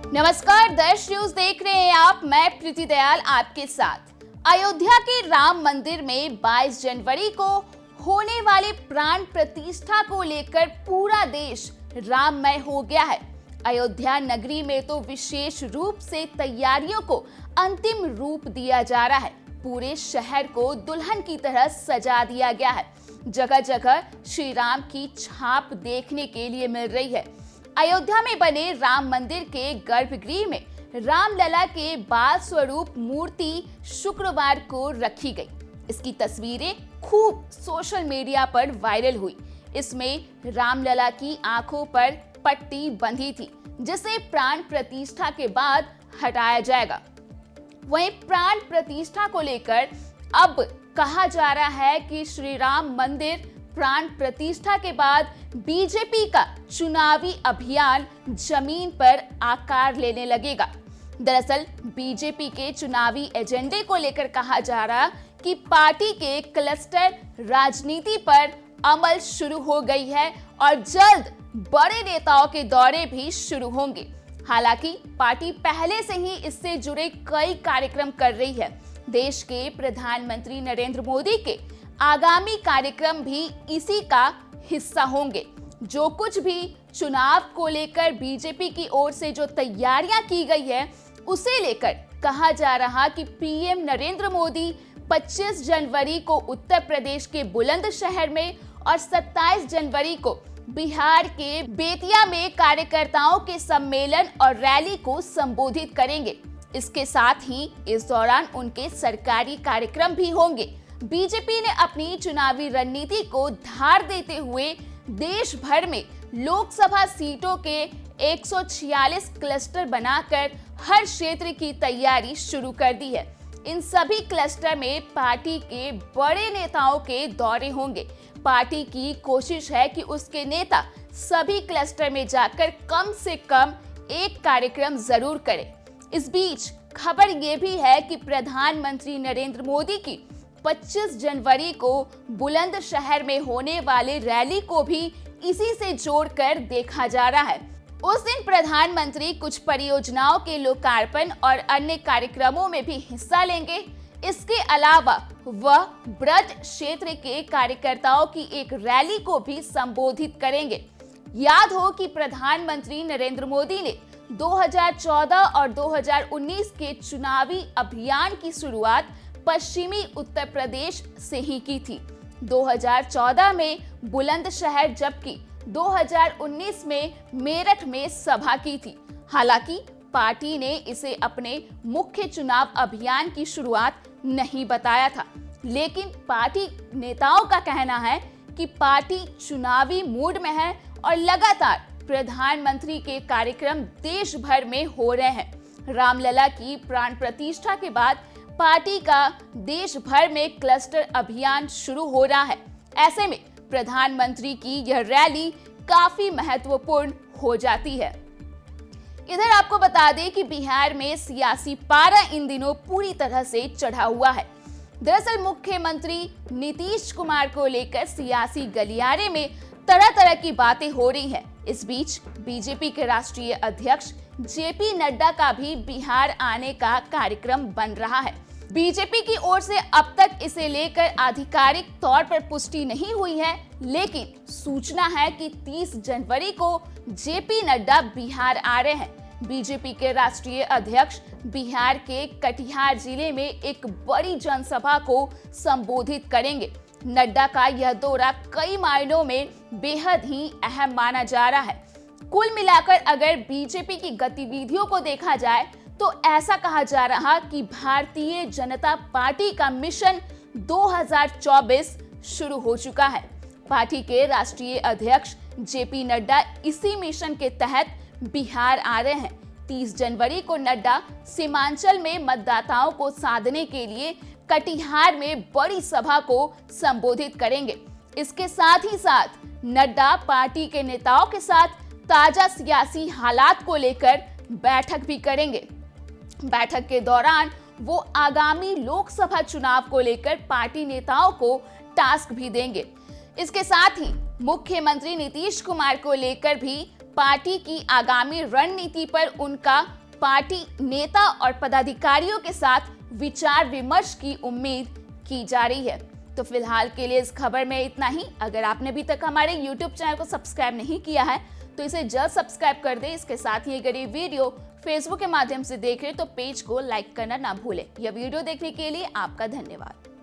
नमस्कार, दर्श न्यूज देख रहे हैं आप। मैं प्रीति दयाल आपके साथ। अयोध्या के राम मंदिर में 22 जनवरी को होने वाले प्राण प्रतिष्ठा को लेकर पूरा देश राममय हो गया है। अयोध्या नगरी में तो विशेष रूप से तैयारियों को अंतिम रूप दिया जा रहा है। पूरे शहर को दुल्हन की तरह सजा दिया गया है। जगह जगह श्री राम की छाप देखने के लिए मिल रही है। अयोध्या में बने राम मंदिर के गर्भगृह में रामलला के बाल स्वरूप मूर्ति शुक्रवार को रखी गई। इसकी तस्वीरें खूब सोशल मीडिया पर वायरल हुई। इसमें रामलला की आंखों पर पट्टी बंधी थी, जिसे प्राण प्रतिष्ठा के बाद हटाया जाएगा। वहीं प्राण प्रतिष्ठा को लेकर अब कहा जा रहा है कि श्री राम मंदिर प्राण प्रतिष्ठा के बाद बीजेपी का चुनावी अभियान जमीन पर आकार लेने लगेगा। दरअसल बीजेपी के चुनावी एजेंडे को लेकर कहा जा रहा कि पार्टी के क्लस्टर राजनीति पर अमल शुरू हो गई है और जल्द बड़े नेताओं के दौरे भी शुरू होंगे। हालांकि पार्टी पहले से ही इससे जुड़े कई कार्यक्रम कर रही है। देश के प्रधानमंत्री नरेंद्र मोदी के आगामी कार्यक्रम भी इसी का हिस्सा होंगे। जो कुछ भी चुनाव को लेकर बीजेपी की ओर से जो तैयारियां की गई है, उसे लेकर कहा जा रहा कि पीएम नरेंद्र मोदी 25 जनवरी को उत्तर प्रदेश के बुलंदशहर में और 27 जनवरी को बिहार के बेतिया में कार्यकर्ताओं के सम्मेलन और रैली को संबोधित करेंगे। इसके साथ ही इस दौरान उनके सरकारी कार्यक्रम भी होंगे। बीजेपी ने अपनी चुनावी रणनीति को धार देते हुए देश भर में लोकसभा सीटों के 146 क्लस्टर बनाकर हर क्षेत्र की तैयारी शुरू कर दी है। इन सभी क्लस्टर में पार्टी के बड़े नेताओं के दौरे होंगे। पार्टी की कोशिश है कि उसके नेता सभी क्लस्टर में जाकर कम से कम एक कार्यक्रम जरूर करें। इस बीच खबर ये भी है कि प्रधानमंत्री नरेंद्र मोदी की 25 जनवरी को बुलंदशहर में होने वाले रैली को भी इसी से जोड़कर देखा जा रहा है। उस दिन प्रधानमंत्री कुछ परियोजनाओं के लोकार्पण और अन्य कार्यक्रमों में भी हिस्सा लेंगे। इसके अलावा वह ब्रज क्षेत्र के कार्यकर्ताओं की एक रैली को भी संबोधित करेंगे। याद हो कि प्रधानमंत्री नरेंद्र मोदी ने 2014 और 2019 के चुनावी अभियान की शुरुआत पश्चिमी उत्तर प्रदेश से ही की थी। 2014 में बुलंदशहर जबकि 2019 में मेरठ में सभा की थी। हालांकि पार्टी ने इसे अपने मुख्य चुनाव अभियान की शुरुआत नहीं बताया था, लेकिन पार्टी नेताओं का कहना है कि पार्टी चुनावी मूड में है और लगातार प्रधानमंत्री के कार्यक्रम देश भर में हो रहे हैं। रामलला की प्राण प्रतिष्ठा के बाद पार्टी का देश भर में क्लस्टर अभियान शुरू हो रहा है। ऐसे में प्रधानमंत्री की यह रैली काफी महत्वपूर्ण हो जाती है। इधर आपको बता दें कि बिहार में सियासी पारा इन दिनों पूरी तरह से चढ़ा हुआ है। दरअसल मुख्यमंत्री नीतीश कुमार को लेकर सियासी गलियारे में तरह तरह की बातें हो रही हैं। इस बीच बीजेपी के राष्ट्रीय अध्यक्ष जेपी नड्डा का भी बिहार आने का कार्यक्रम बन रहा है। बीजेपी की ओर से अब तक इसे लेकर आधिकारिक तौर पर पुष्टि नहीं हुई है, लेकिन सूचना है कि 30 जनवरी को जेपी नड्डा बिहार आ रहे हैं। बीजेपी के राष्ट्रीय अध्यक्ष बिहार के कटिहार जिले में एक बड़ी जनसभा को संबोधित करेंगे। नड्डा का यह दौरा कई मायनों में बेहद ही अहम माना जा रहा है। कुल मिलाकर अगर बीजेपी की गतिविधियों को देखा जाए तो ऐसा कहा जा रहा कि भारतीय जनता पार्टी का मिशन 2024 शुरू हो चुका है। पार्टी के राष्ट्रीय अध्यक्ष जेपी नड्डा इसी मिशन के तहत बिहार आ रहे हैं। 30 जनवरी को नड्डा सीमांचल में मतदाताओं को साधने के लिए कटिहार में बड़ी सभा को संबोधित करेंगे। इसके साथ ही साथ नड्डा पार्टी के नेताओं के साथ ताजा सियासी हालात को लेकर बैठक भी करेंगे। बैठक के दौरान वो आगामी लोकसभा चुनाव को लेकर पार्टी नेताओं को टास्क भी देंगे। इसके साथ ही मुख्यमंत्री नीतीश कुमार को लेकर भी पार्टी की आगामी रणनीति पर उनका पार्टी नेता और पदाधिकारियों के साथ विचार विमर्श की उम्मीद की जा रही है। तो फिलहाल के लिए इस खबर में इतना ही। अगर आपने अभी तक हमारे YouTube चैनल को सब्सक्राइब नहीं किया है तो इसे जल्द सब्सक्राइब कर दें। इसके साथ ही अगर ये वीडियो फेसबुक के माध्यम से देख रहे तो पेज को लाइक करना ना भूलें। यह वीडियो देखने के लिए आपका धन्यवाद।